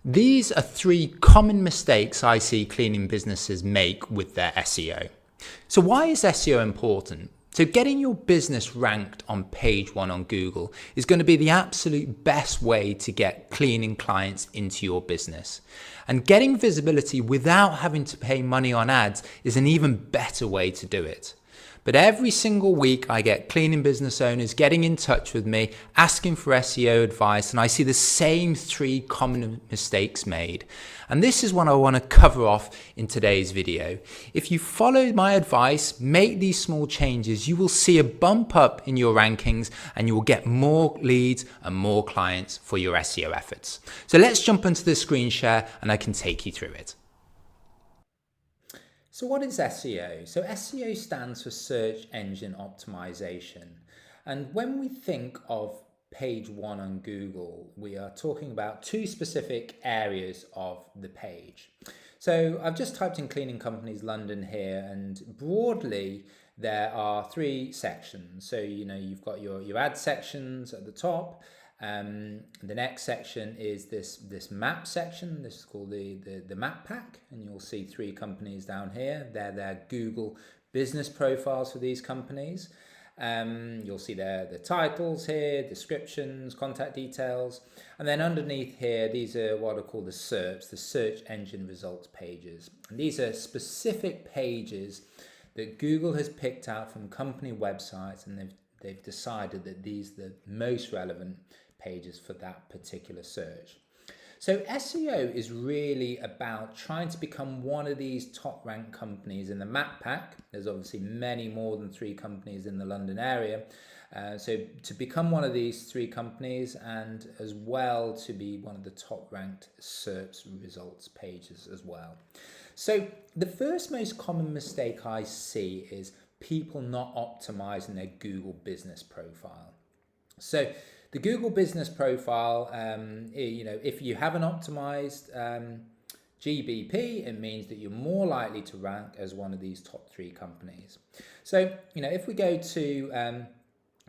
These are 3 common mistakes I see cleaning businesses make with their SEO. So why is SEO important? So getting your business ranked on page 1 on Google is going to be the absolute best way to get cleaning clients into your business. And getting visibility without having to pay money on ads is an even better way to do it. But every single week I get cleaning business owners getting in touch with me, asking for SEO advice, and I see the same 3 common mistakes made. And this is what I want to cover off in today's video. If you follow my advice, make these small changes, you will see a bump up in your rankings and you will get more leads and more clients for your SEO efforts. So let's jump into the screen share and I can take you through it. So what is SEO? So SEO stands for Search Engine Optimization. And when we think of page 1 on Google, we are talking about 2 specific areas of the page. So I've just typed in cleaning companies London here, and broadly there are 3 sections. So you've got your ad sections at the top. The next section is this map section. This is called the map pack, and you'll see 3 companies down here. They're their Google business profiles for these companies. You'll see the titles here, descriptions, contact details, and then underneath here, these are what are called the SERPs, the search engine results pages. And these are specific pages that Google has picked out from company websites, and they've decided that these are the most relevant pages for that particular search. So SEO is really about trying to become one of these top ranked companies in the map pack. There's obviously many more than 3 companies in the London area. So to become one of these 3 companies, and as well to be one of the top ranked SERPs results pages as well. So the first most common mistake I see is people not optimizing their Google business profile. So the Google business profile, if you haven't optimized GBP, it means that you're more likely to rank as one of these top 3 companies. So, if we go to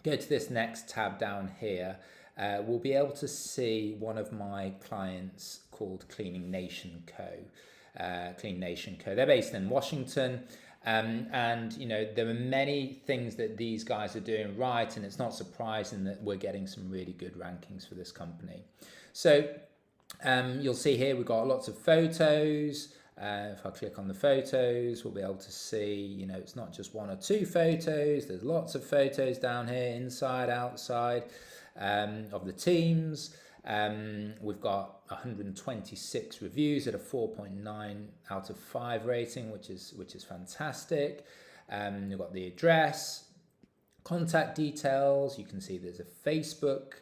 this next tab down here, we'll be able to see one of my clients called Cleaning Nation Co. Clean Nation Co. They're based in Washington. And there are many things that these guys are doing right, and it's not surprising that we're getting some really good rankings for this company. So you'll see here we've got lots of photos. If I click on the photos, we'll be able to see, it's not just 1 or 2 photos. There's lots of photos down here, inside, outside, of the teams. We've got 126 reviews at a 4.9 out of 5 rating, which is fantastic. You've got the address, contact details. You can see there's a Facebook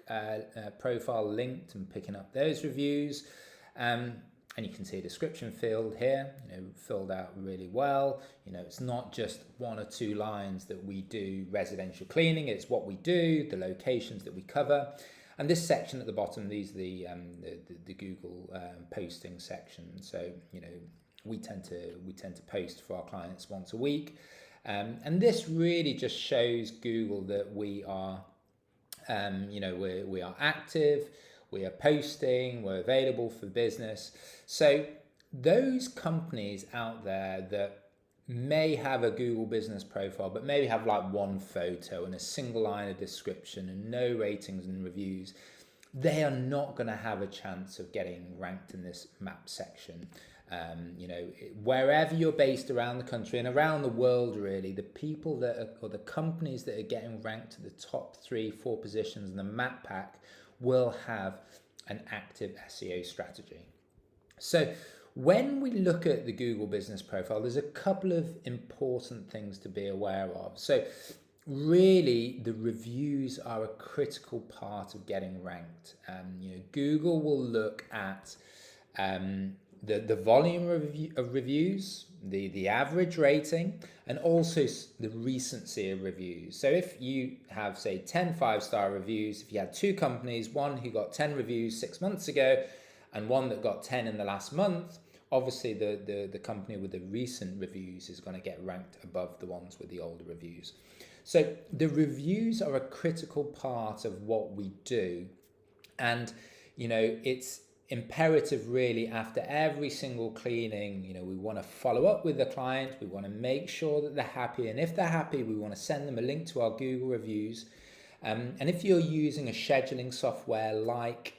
profile linked and picking up those reviews. And you can see a description field here, filled out really well. It's not just 1 or 2 lines that we do residential cleaning. It's what we do, the locations that we cover. And this section at the bottom, these are the Google posting section. So we tend to post for our clients once a week, and this really just shows Google that we are, we are active, we are posting, we're available for business. So those companies out there that may have a Google business profile, but maybe have like 1 photo and a single line of description and no ratings and reviews, they are not going to have a chance of getting ranked in this map section. Wherever you're based around the country and around the world, really, the people or the companies that are getting ranked to the top 3-4 positions in the map pack will have an active SEO strategy. So when we look at the Google business profile, there's a couple of important things to be aware of. So really, the reviews are a critical part of getting ranked. Google will look at the volume of reviews, the average rating, and also the recency of reviews. So if you have, say, 10 5-star reviews, if you had 2 companies, one who got 10 reviews 6 months ago and one that got 10 in the last month, obviously the company with the recent reviews is going to get ranked above the ones with the older reviews. So the reviews are a critical part of what we do, and it's imperative really after every single cleaning. We want to follow up with the client, we want to make sure that they're happy, and if they're happy, we want to send them a link to our Google reviews. And if you're using a scheduling software like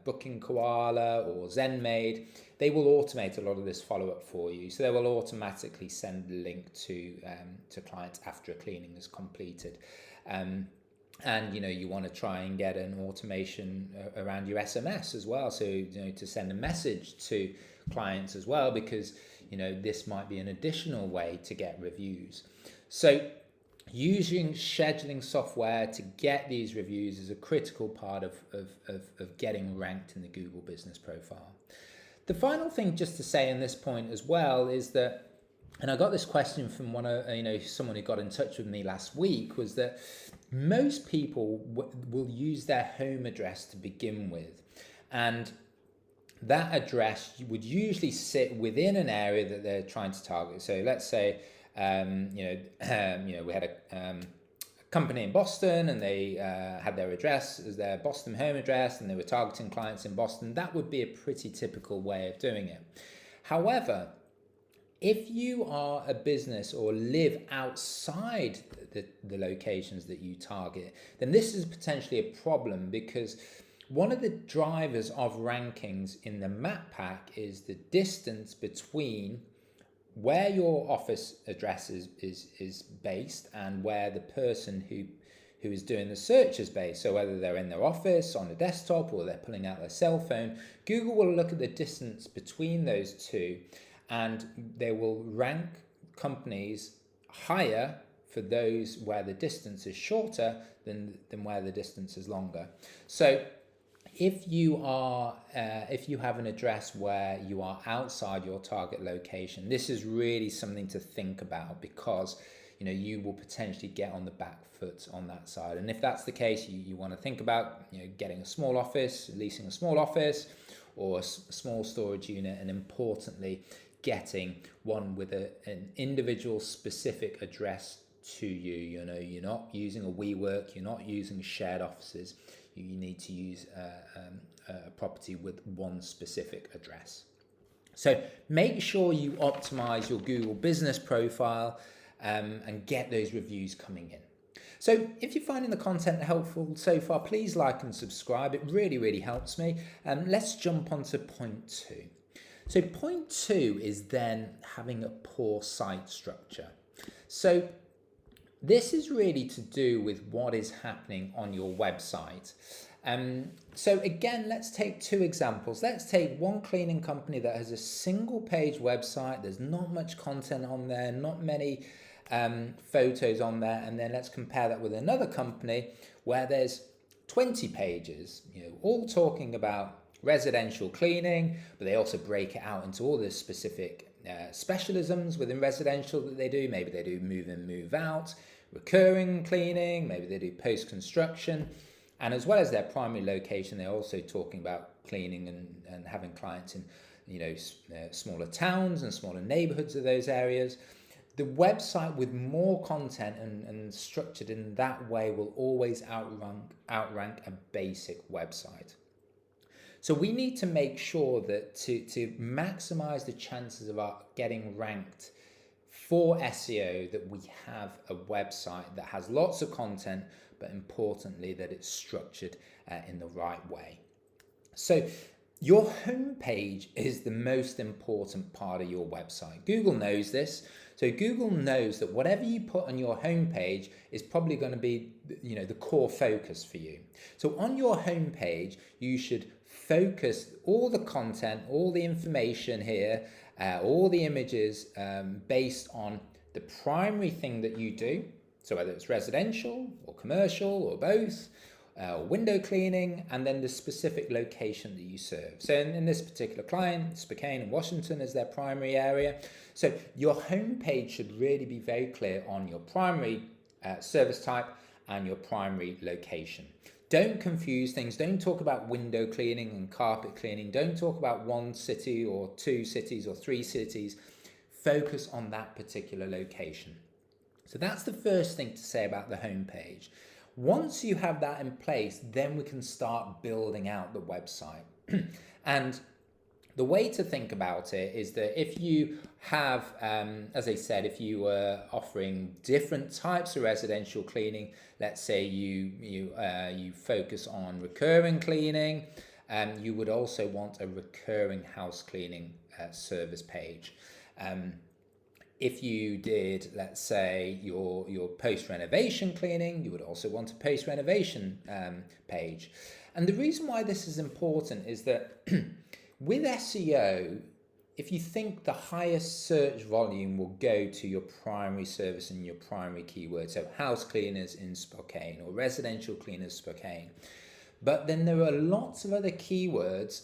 Booking Koala or ZenMaid, they will automate a lot of this follow-up for you. So they will automatically send the link to clients after a cleaning is completed. And you want to try and get an automation around your SMS as well, so to send a message to clients as well, because this might be an additional way to get reviews. So using scheduling software to get these reviews is a critical part of getting ranked in the Google Business Profile. The final thing just to say on this point as well is that, and I got this question from someone who got in touch with me last week, was that most people will use their home address to begin with, and that address would usually sit within an area that they're trying to target. So let's say we had a company in Boston, and they had their address as their Boston home address, and they were targeting clients in Boston. That would be a pretty typical way of doing it. However, if you are a business or live outside the locations that you target, then this is potentially a problem, because one of the drivers of rankings in the map pack is the distance between where your office address is based and where the person who is doing the search is based. So whether they're in their office, on a desktop, or they're pulling out their cell phone, Google will look at the distance between those two, and they will rank companies higher for those where the distance is shorter than where the distance is longer. So if you have an address where you are outside your target location, this is really something to think about, because you will potentially get on the back foot on that side. And if that's the case, you want to think about getting a small office, leasing a small office, or a small storage unit, and importantly, getting one with an individual specific address to you. You're not using a WeWork, you're not using shared offices. You need to use a property with one specific address. So make sure you optimize your Google Business Profile and get those reviews coming in. So if you're finding the content helpful so far, please like and subscribe. It really, really helps me. Let's jump on to point 2. So point 2 is then having a poor site structure. So this is really to do with what is happening on your website. So again, let's take 2 examples. Let's take one cleaning company that has a single page website. There's not much content on there, not many photos on there. And then let's compare that with another company where there's 20 pages, all talking about residential cleaning, but they also break it out into all the specific specialisms within residential that they do. Maybe they do move in, move out, recurring cleaning, maybe they do post-construction. And as well as their primary location, they're also talking about cleaning and having clients in smaller towns and smaller neighborhoods of those areas. The website with more content and structured in that way will always outrank a basic website. So we need to make sure that to maximize the chances of our getting ranked for SEO, that we have a website that has lots of content, but importantly that it's structured in the right way. So your homepage is the most important part of your website. Google knows this. So Google knows that whatever you put on your homepage is probably going to be the core focus for you. So on your homepage, you should focus all the content, all the information here, all the images based on the primary thing that you do. So whether it's residential or commercial or both, window cleaning, and then the specific location that you serve. So in this particular client, Spokane and Washington is their primary area. So your homepage should really be very clear on your primary service type and your primary location. Don't confuse things. Don't talk about window cleaning and carpet cleaning. Don't talk about one city or 2 cities or 3 cities. Focus on that particular location. So that's the first thing to say about the homepage. Once you have that in place, then we can start building out the website. And the way to think about it is that if you have, as I said, if you were offering different types of residential cleaning, let's say you focus on recurring cleaning, you would also want a recurring house cleaning service page. If you did, let's say, your post-renovation cleaning, you would also want a post-renovation page. And the reason why this is important is that with SEO, if you think the highest search volume will go to your primary service and your primary keyword, so house cleaners in Spokane or residential cleaners Spokane, but then there are lots of other keywords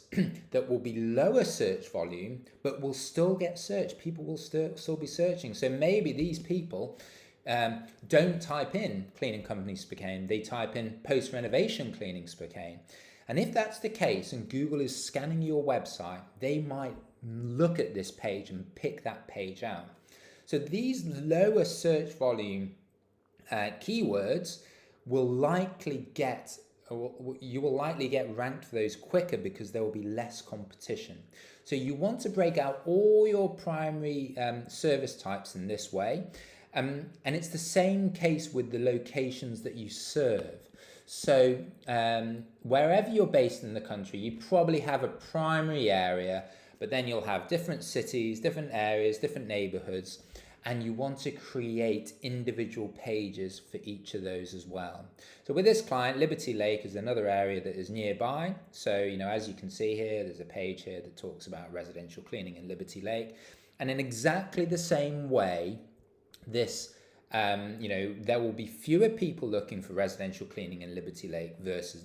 that will be lower search volume, but will still get searched. People will still be searching. So maybe these people don't type in cleaning company Spokane, they type in post-renovation cleaning Spokane. And if that's the case and Google is scanning your website, they might look at this page and pick that page out. So these lower search volume keywords will likely get, you will likely get ranked for those quicker because there will be less competition. So you want to break out all your primary service types in this way. And it's the same case with the locations that you serve. So wherever you're based in the country, you probably have a primary area, but then you'll have different cities, different areas, different neighborhoods, and you want to create individual pages for each of those as well. So with this client, Liberty Lake is another area that is nearby. So, as you can see here, there's a page here that talks about residential cleaning in Liberty Lake. And in exactly the same way, this there will be fewer people looking for residential cleaning in Liberty Lake versus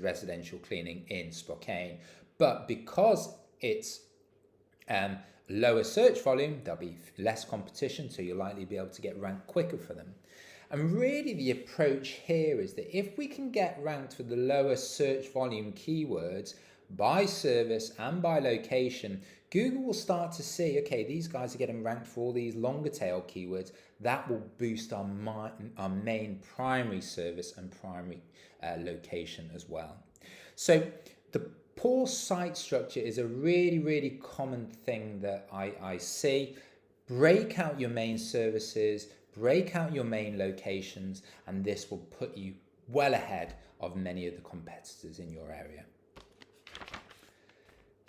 residential cleaning in Spokane. But because it's lower search volume, there'll be less competition, so you'll likely be able to get ranked quicker for them. And really the approach here is that if we can get ranked for the lower search volume keywords by service and by location, Google will start to see, okay, these guys are getting ranked for all these longer tail keywords. That will boost our main primary service and primary location as well. So the poor site structure is a really, really common thing that I see. Break out your main services, break out your main locations, and this will put you well ahead of many of the competitors in your area.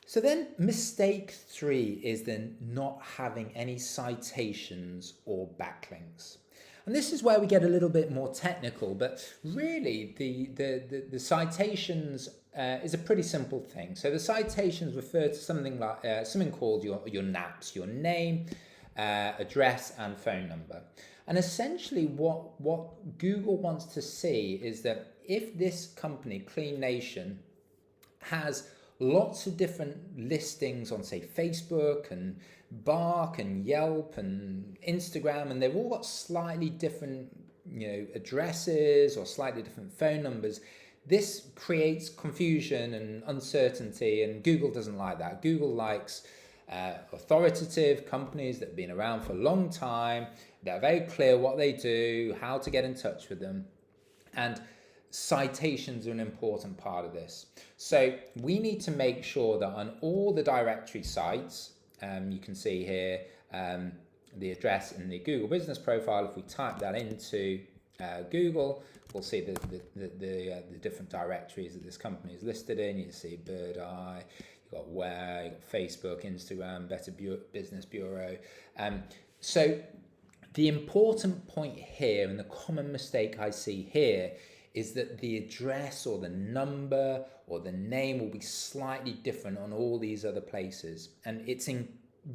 So then mistake 3 is then not having any citations or backlinks. And this is where we get a little bit more technical, but really the citations is a pretty simple thing. So the citations refer to something like something called your NAPs, your name, address and phone number. And essentially what Google wants to see is that if this company, Clean Nation, has lots of different listings on, say, Facebook and Bark and Yelp and Instagram, and they've all got slightly different, addresses or slightly different phone numbers. This creates confusion and uncertainty, and Google doesn't like that. Google likes authoritative companies that have been around for a long time, that are very clear what they do, how to get in touch with them, and citations are an important part of this. So we need to make sure that on all the directory sites, you can see here the address in the Google business profile. If we type that into Google, we'll see the different directories that this company is listed in. You see Bird Eye, you've got Where, you've got Facebook, Instagram, Better Business Bureau. So the important point here, and the common mistake I see here, is that the address or the number or the name will be slightly different on all these other places. And it's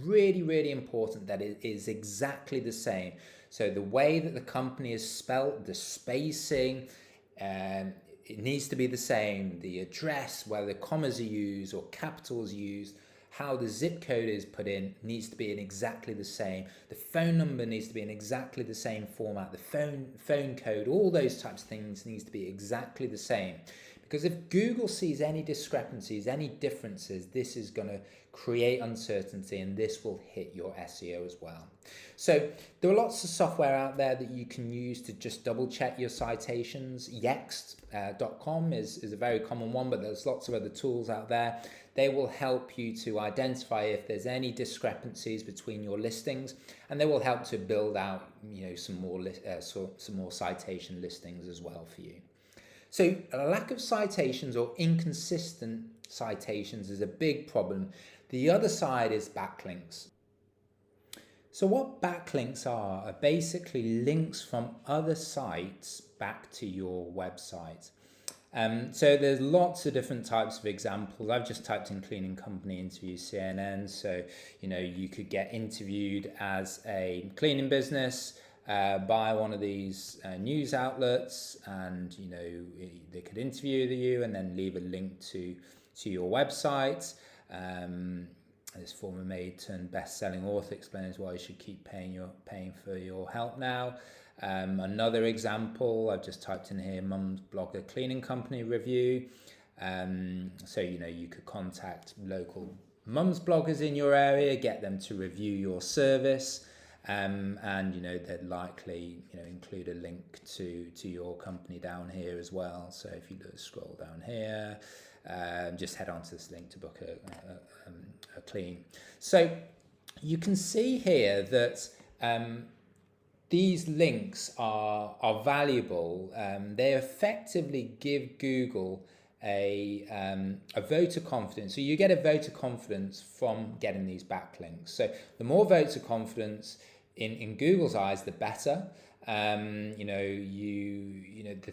really, really important that it is exactly the same. So the way that the company is spelled, the spacing, it needs to be the same. The address, whether commas are used or capitals used, how the zip code is put in needs to be in exactly the same. The phone number needs to be in exactly the same format. The phone code, all those types of things needs to be exactly the same. Because if Google sees any discrepancies, any differences, this is going to create uncertainty, and this will hit your SEO as well. So there are lots of software out there that you can use to just double check your citations. Yext.com is a very common one, but there's lots of other tools out there. They will help you to identify if there's any discrepancies between your listings, and they will help to build out, some more citation listings as well for you. So a lack of citations or inconsistent citations is a big problem. The other side is backlinks. So what backlinks are basically links from other sites back to your website. So there's lots of different types of examples. I've just typed in cleaning company interview CNN. So, you could get interviewed as a cleaning business by one of these news outlets, and, they could interview you and then leave a link to your website. This former maid turned best-selling author explains why you should keep paying for your help now. Another example, I've just typed in here, mum's blogger cleaning company review. So, you could contact local mum's bloggers in your area, get them to review your service. And, they'd likely, include a link to your company down here as well. So if you scroll down here, just head on to this link to book a clean. So you can see here that these links are valuable. They effectively give Google a vote of confidence. So you get a vote of confidence from getting these backlinks. So the more votes of confidence in Google's eyes, the better. The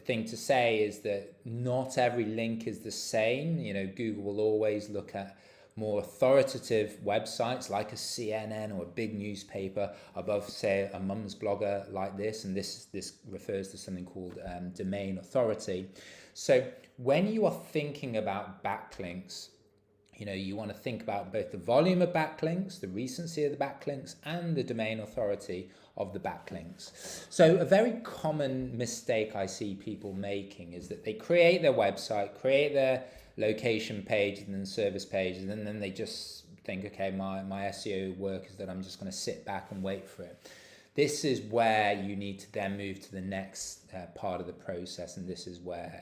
thing to say is that not every link is the same. Google will always look at more authoritative websites like a CNN or a big newspaper above, say, a mum's blogger like this, and this refers to something called domain authority. So when you are thinking about backlinks, you want to think about both the volume of backlinks, the recency of the backlinks, and the domain authority of the backlinks. So a very common mistake I see people making is that they create their website, create their location page and then service pages, and then they just think, okay, my SEO work is that I'm just going to sit back and wait for it. This is where you need to then move to the next part of the process, and this is where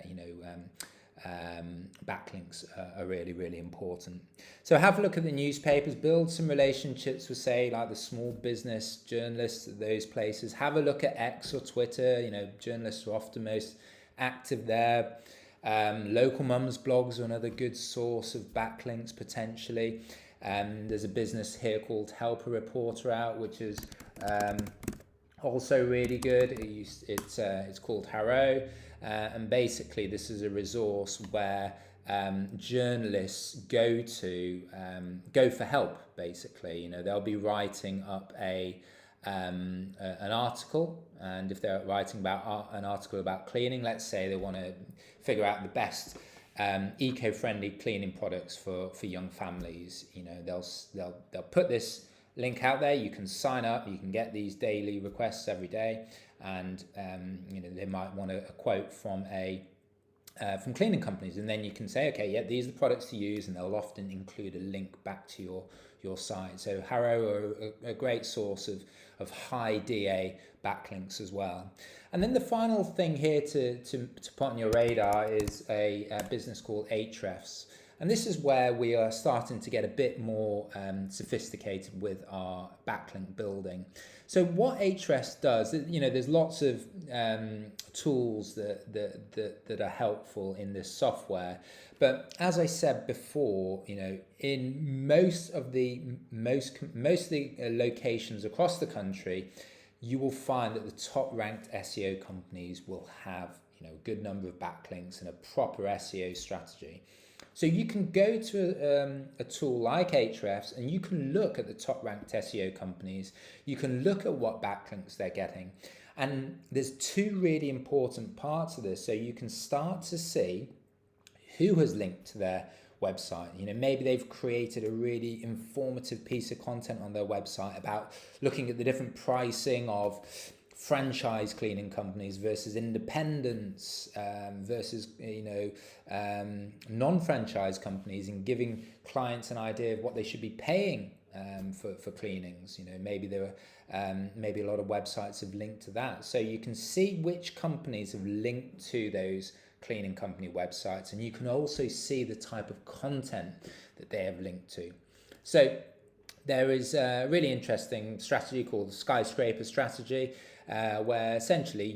backlinks are really, really important. So have a look at the newspapers, build some relationships with, say, like the small business journalists at those places. Have a look at X or Twitter. Journalists are often most active there. Local mums blogs are another good source of backlinks potentially. There's a business here called Help a Reporter Out, which is also really good. It's called Harrow. And basically this is a resource where journalists go for help. Basically, they'll be writing up an article, and if they're writing about an article about cleaning, let's say they want to figure out the best eco-friendly cleaning products for young families, they'll put this link out there. You can sign up, you can get these daily requests every day, and they might want a quote from from cleaning companies, and then you can say, okay, yeah, these are the products to use, and they'll often include a link back to your site. So Harrow are a great source of high DA backlinks as well. And then the final thing here to put on your radar is a business called Ahrefs. And this is where we are starting to get a bit more sophisticated with our backlink building. So what Ahrefs does, there's lots of tools that are helpful in this software. But as I said before, in most of the locations across the country, you will find that the top ranked SEO companies will have a good number of backlinks and a proper SEO strategy. So you can go to a tool like Ahrefs and you can look at the top ranked SEO companies. You can look at what backlinks they're getting. And there's two really important parts of this. So you can start to see who has linked to their website. Maybe they've created a really informative piece of content on their website about looking at the different pricing of franchise cleaning companies versus independents, versus non-franchise companies, and giving clients an idea of what they should be paying for cleanings. Maybe there are maybe a lot of websites have linked to that, so you can see which companies have linked to those cleaning company websites, and you can also see the type of content that they have linked to. So there is a really interesting strategy called the skyscraper strategy, where essentially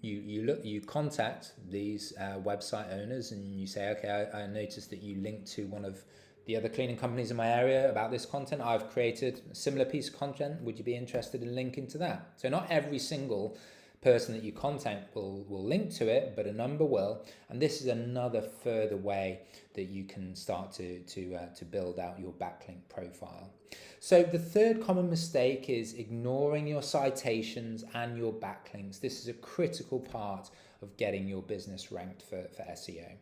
you contact these website owners and you say, okay, I noticed that you linked to one of the other cleaning companies in my area about this content. I've created a similar piece of content. Would you be interested in linking to that? So not every single person that you contact will link to it, but a number will, and this is another further way that you can start to build out your backlink profile. So the third common mistake is ignoring your citations and your backlinks. This is a critical part of getting your business ranked for SEO.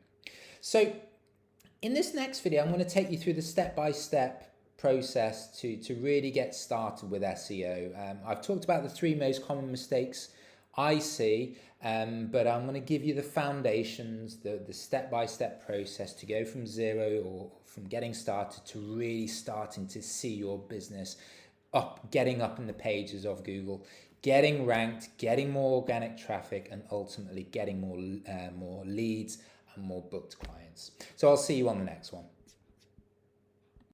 So in this next video, I'm going to take you through the step-by-step process to really get started with SEO. I've talked about the 3 most common mistakes I see, but I'm going to give you the foundations, the step-by-step process to go from zero, or from getting started, to really starting to see your business getting up in the pages of Google, getting ranked, getting more organic traffic, and ultimately getting more leads and more booked clients. So I'll see you on the next one.